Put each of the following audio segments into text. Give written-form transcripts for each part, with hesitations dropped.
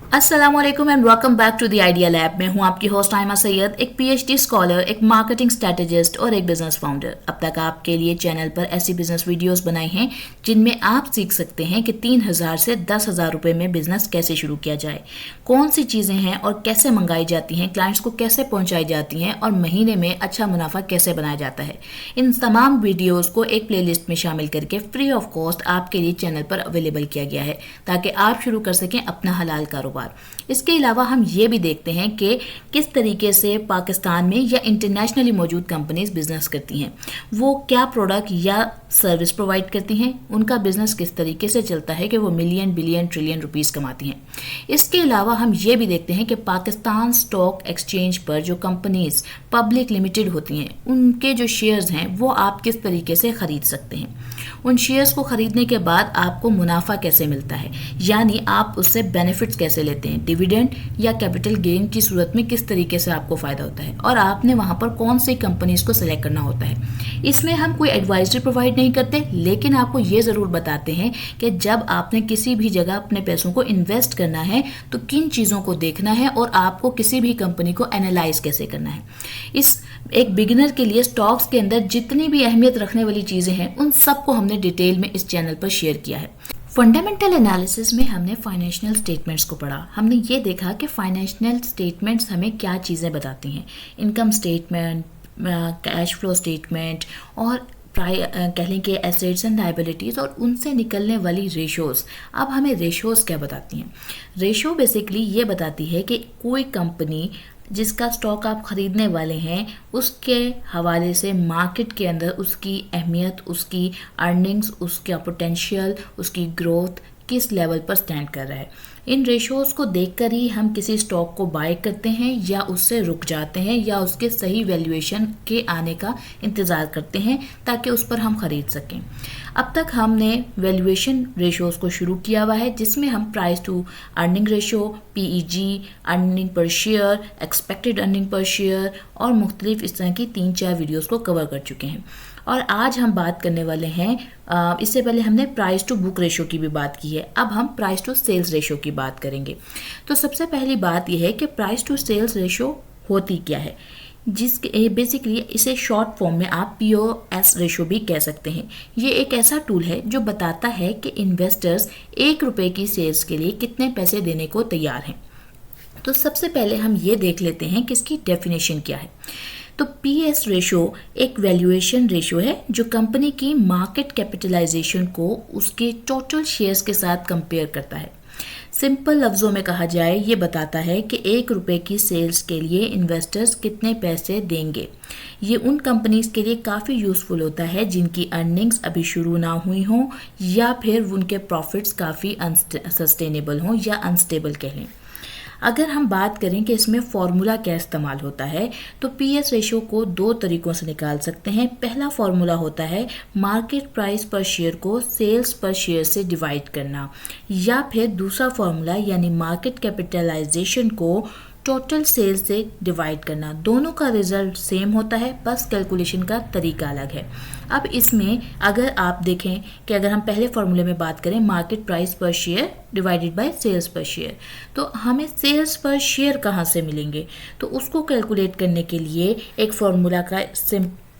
अस्सलामुअलैकुम and welcome back to the idea lab. मैं हूं आपकी होस्ट आयमा सैयद, एक पीएचडी स्कॉलर, एक मार्केटिंग स्ट्रेटेजिस्ट और एक बिजनेस फाउंडर। अब तक आपके लिए चैनल पर ऐसी बिजनेस वीडियोस बनाई हैं जिनमें आप सीख सकते हैं कि 3,000 से 10,000 रुपए में बिजनेस कैसे शुरू किया जाए, कौन सी चीज़ें हैं और कैसे मंगाई जाती हैं, क्लाइंट्स को कैसे पहुंचाई जाती हैं और महीने में अच्छा मुनाफा कैसे बनाया जाता है। इन तमाम वीडियोज़ को एक प्ले लिस्ट में शामिल करके फ्री ऑफ कॉस्ट आपके लिए चैनल पर अवेलेबल किया गया है ताकि आप शुरू कर सकें अपना हलाल कारोबार। इसके अलावा हम ये भी देखते हैं कि किस तरीके से पाकिस्तान में या इंटरनेशनली मौजूद कंपनीज बिजनेस करती हैं, वो क्या प्रोडक्ट या सर्विस प्रोवाइड करती हैं, उनका बिजनेस किस तरीके से चलता है कि वो मिलियन बिलियन ट्रिलियन रुपीस कमाती हैं। इसके अलावा हम ये भी देखते हैं कि पाकिस्तान स्टॉक एक्सचेंज पर जो कंपनीज पब्लिक लिमिटेड होती हैं उनके जो शेयर्स हैं वो आप किस तरीके से खरीद सकते हैं, उन शेयर्स को खरीदने के बाद आपको मुनाफा कैसे मिलता है, यानी आप उससे बेनिफिट्स कैसे लेते हैं, डिविडेंड या कैपिटल गेन की सूरत में किस तरीके से आपको फायदा होता है और आपने वहां पर कौन सी कंपनीज को सिलेक्ट करना होता है। इसमें हम कोई एडवाइजरी प्रोवाइड नहीं करते, लेकिन आपको ये ज़रूर बताते हैं कि जब आपने किसी भी जगह अपने पैसों को इन्वेस्ट करना है तो किन चीज़ों को देखना है और आपको किसी भी कंपनी को एनालाइज कैसे करना है। इस एक बिगिनर के लिए स्टॉक्स के अंदर जितनी भी अहमियत रखने वाली चीज़ें हैं उन सबको हमने डिटेल में इस चैनल पर शेयर किया है। फंडामेंटल एनालिसिस में हमने फाइनेंशियल स्टेटमेंट्स को पढ़ा। हमने ये देखा कि फाइनेंशियल स्टेटमेंट्स हमें क्या चीज़ें बताती हैं, income statement, cash flow statement और कह लें कि एसेट्स एंड लायबिलिटीज़ और उनसे निकलने वाली रेशोज़। अब हमें रेशोज़ क्या बताती हैं? रेशो बेसिकली ये बताती है कि कोई कंपनी जिसका स्टॉक आप ख़रीदने वाले हैं उसके हवाले से मार्केट के अंदर उसकी अहमियत, उसकी अर्निंग्स, उसका पोटेंशियल, उसकी ग्रोथ किस लेवल पर स्टैंड कर रहा है। इन रेशोज़ को देखकर ही हम किसी स्टॉक को बाय करते हैं या उससे रुक जाते हैं या उसके सही वैल्यूएशन के आने का इंतज़ार करते हैं ताकि उस पर हम ख़रीद सकें। अब तक हमने वैल्यूएशन रेशोज़ को शुरू किया हुआ है जिसमें हम price to earning ratio, PEG, earning per share, expected earning per share और मुख्तलिफ इस तरह की 3-4 वीडियोज़ को कवर कर चुके हैं। और आज हम बात करने वाले हैं, इससे पहले हमने प्राइस टू बुक रेशो की भी बात की है, अब हम प्राइस टू सेल्स रेशो की बात करेंगे। तो सबसे पहली बात यह है कि प्राइस टू सेल्स रेशो होती क्या है, जिसके बेसिकली इसे शॉर्ट फॉर्म में आप पीओएस रेशो भी कह सकते हैं। ये एक ऐसा टूल है जो बताता है कि इन्वेस्टर्स 1 रुपये की सेल्स के लिए कितने पैसे देने को तैयार हैं। तो सबसे पहले हम ये देख लेते हैं कि इसकी डेफिनेशन क्या है। तो पीएस रेशो एक वैल्यूएशन रेशो है जो कंपनी की मार्केट कैपिटलाइजेशन को उसके टोटल शेयर्स के साथ कंपेयर करता है। सिंपल लफ्ज़ों में कहा जाए ये बताता है कि 1 रुपये की सेल्स के लिए इन्वेस्टर्स कितने पैसे देंगे। ये उन कंपनीज के लिए काफ़ी यूज़फुल होता है जिनकी अर्निंग्स अभी शुरू ना हुई हों या फिर उनके प्रॉफिट्स काफ़ी अनसस्टेनेबल हों या अनस्टेबल कह लें। अगर हम बात करें कि इसमें फार्मूला क्या इस्तेमाल होता है तो पीएस रेशो को 2 तरीक़ों से निकाल सकते हैं। पहला फार्मूला होता है मार्केट प्राइस पर शेयर को सेल्स पर शेयर से डिवाइड करना, या फिर दूसरा फार्मूला यानी मार्केट कैपिटलाइजेशन को टोटल सेल्स से डिवाइड करना। दोनों का रिजल्ट सेम होता है, बस कैलकुलेशन का तरीका अलग है। अब इसमें अगर आप देखें कि अगर हम पहले फार्मूले में बात करें मार्केट प्राइस पर शेयर डिवाइडेड बाय सेल्स पर शेयर, तो हमें सेल्स पर शेयर कहाँ से मिलेंगे, तो उसको कैलकुलेट करने के लिए एक फार्मूला का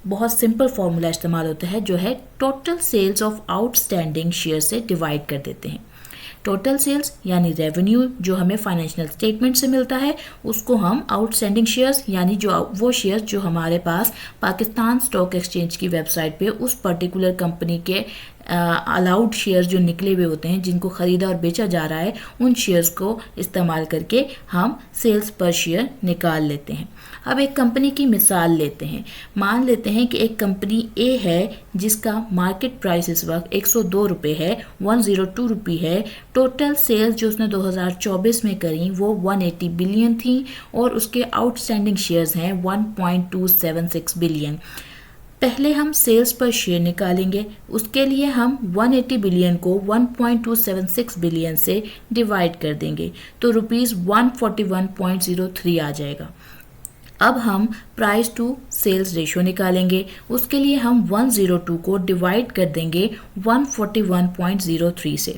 बहुत सिंपल फार्मूला इस्तेमाल होता है जो है total sales of outstanding share से डिवाइड कर देते हैं। टोटल सेल्स यानी रेवेन्यू जो हमें फाइनेंशियल स्टेटमेंट से मिलता है उसको हम आउटस्टैंडिंग शेयर्स यानी जो वो शेयर्स जो हमारे पास पाकिस्तान स्टॉक एक्सचेंज की वेबसाइट पे उस पर्टिकुलर कंपनी के अलाउड शेयर्स जो निकले हुए होते हैं जिनको ख़रीदा और बेचा जा रहा है, उन शेयर्स को इस्तेमाल करके हम सेल्स पर शेयर निकाल लेते हैं। अब एक कंपनी की मिसाल लेते हैं। मान लेते हैं कि एक कंपनी ए है जिसका मार्केट प्राइस इस वक्त 102 रुपये है, 102 रुपये है। टोटल सेल्स जो उसने 2024 में करी वो 180 बिलियन थी और उसके आउटस्टैंडिंग शेयर्स हैं 1.276 बिलियन। पहले हम सेल्स पर शेयर निकालेंगे, उसके लिए हम 180 बिलियन को 1.276 बिलियन से डिवाइड कर देंगे तो ₹141.03 आ जाएगा। अब हम प्राइस टू सेल्स रेशो निकालेंगे। उसके लिए हम 102 को डिवाइड कर देंगे 141.03 से,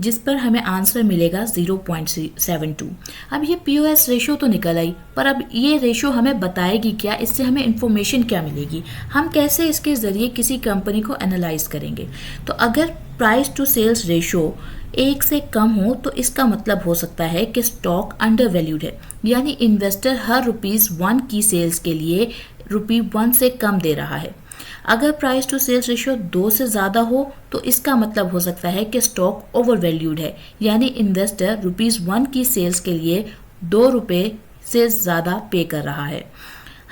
जिस पर हमें आंसर मिलेगा 0.72। अब ये पीओएस रेशो तो निकल आई, पर अब ये रेशो हमें बताएगी क्या, इससे हमें इंफॉर्मेशन क्या मिलेगी, हम कैसे इसके ज़रिए किसी कंपनी को एनालाइज करेंगे। तो अगर प्राइस टू सेल्स रेशो 1 से कम हो तो इसका मतलब हो सकता है कि स्टॉक अंडर वैल्यूड है, यानी इन्वेस्टर हर ₹1 की सेल्स के लिए ₹1 से कम दे रहा है। अगर प्राइस टू सेल्स रेशियो 2 से ज़्यादा हो तो इसका मतलब हो सकता है कि स्टॉक ओवर वैल्यूड है, यानी इन्वेस्टर ₹1 की सेल्स के लिए ₹2 से ज़्यादा पे कर रहा है।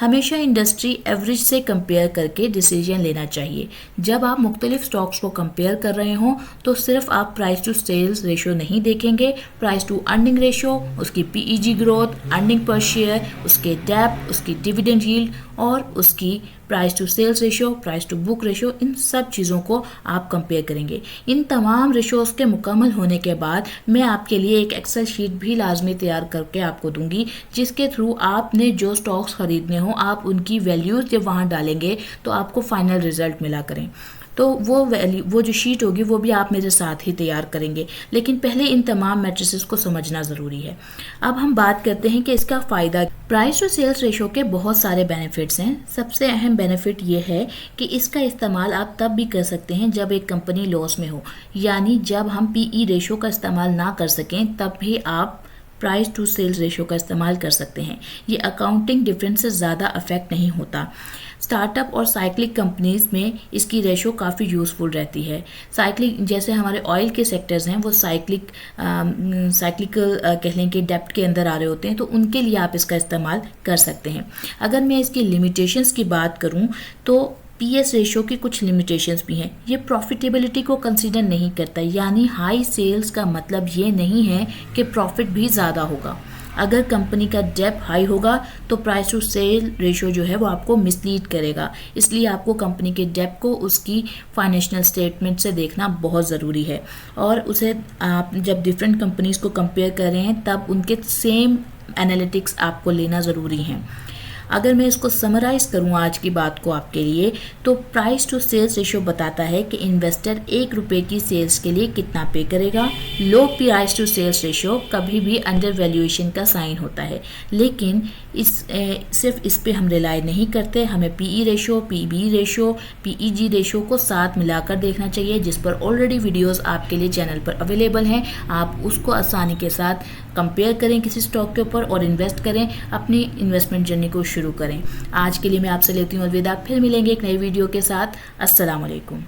हमेशा इंडस्ट्री एवरेज से कंपेयर करके डिसीजन लेना चाहिए। जब आप मुख्तलिफ स्टॉक्स को कंपेयर कर रहे हों तो सिर्फ आप प्राइस टू सेल्स रेशो नहीं देखेंगे, प्राइस टू अर्निंग रेशो, उसकी PEG growth, earning per share, उसके डेप्थ, उसकी डिविडेंड यील्ड और उसकी price to sales ratio, price to book ratio, इन सब चीज़ों को आप कंपेयर करेंगे। इन तमाम रेशोज़ के मुकम्मल होने के बाद मैं आपके लिए एक एक्सेल शीट भी लाजमी तैयार करके आपको दूंगी, जिसके थ्रू आपने जो स्टॉक्स खरीदने हो आप उनकी वैल्यूज़ जब वहाँ डालेंगे तो आपको फाइनल रिजल्ट मिला करें। तो वो जो शीट होगी वो भी आप मेरे साथ ही तैयार करेंगे, लेकिन पहले इन तमाम मैट्रिसेस को समझना ज़रूरी है। अब हम बात करते हैं कि इसका फ़ायदा। प्राइस टू सेल्स रेशो के बहुत सारे बेनिफिट्स हैं। सबसे अहम बेनिफिट ये है कि इसका इस्तेमाल आप तब भी कर सकते हैं जब एक कंपनी लॉस में हो, यानी जब हम पीई रेशो का इस्तेमाल ना कर सकें तब भी आप प्राइस टू सेल्स रेशो का इस्तेमाल कर सकते हैं। ये अकाउंटिंग डिफरेंस से ज़्यादा अफेक्ट नहीं होता। स्टार्टअप और साइक्लिक कंपनीज में इसकी रेशो काफ़ी यूज़फुल रहती है। साइक्लिक जैसे हमारे ऑयल के सेक्टर्स हैं वो साइक्लिकल कह लें कि डेप्थ के अंदर आ रहे होते हैं, तो उनके लिए आप इसका इस्तेमाल कर सकते हैं। अगर मैं इसकी लिमिटेशंस की बात करूं तो पीएस रेशो की कुछ लिमिटेशंस भी हैं। ये प्रॉफिटेबिलिटी को कंसीडर नहीं करता, यानी हाई सेल्स का मतलब ये नहीं है कि प्रॉफिट भी ज़्यादा होगा। अगर कंपनी का डेप हाई होगा तो प्राइस टू सेल रेशो जो है वो आपको मिसलीड करेगा, इसलिए आपको कंपनी के डेप को उसकी फाइनेंशियल स्टेटमेंट से देखना बहुत ज़रूरी है, और उसे आप जब डिफरेंट कंपनीज को कंपेयर कर रहे हैं तब उनके सेम एनालिटिक्स आपको लेना ज़रूरी है। अगर मैं इसको समराइज़ करूं आज की बात को आपके लिए, तो प्राइस टू सेल्स रेशो बताता है कि इन्वेस्टर ₹1 की सेल्स के लिए कितना पे करेगा। Low price to sales ratio कभी भी अंडर वैल्यूएशन का साइन होता है, लेकिन सिर्फ इस पे हम रिलाई नहीं करते, हमें PE ratio, PB ratio, PEG ratio को साथ मिलाकर देखना चाहिए, जिस पर ऑलरेडी वीडियोस आपके लिए चैनल पर अवेलेबल हैं। आप उसको आसानी के साथ कंपेयर करें किसी स्टॉक के ऊपर और इन्वेस्ट करें, अपनी इन्वेस्टमेंट जर्नी को शुरू करें। आज के लिए मैं आपसे लेती हूँ अलविदा, फिर मिलेंगे एक नई वीडियो के साथ। अस्सलाम वालेकुम।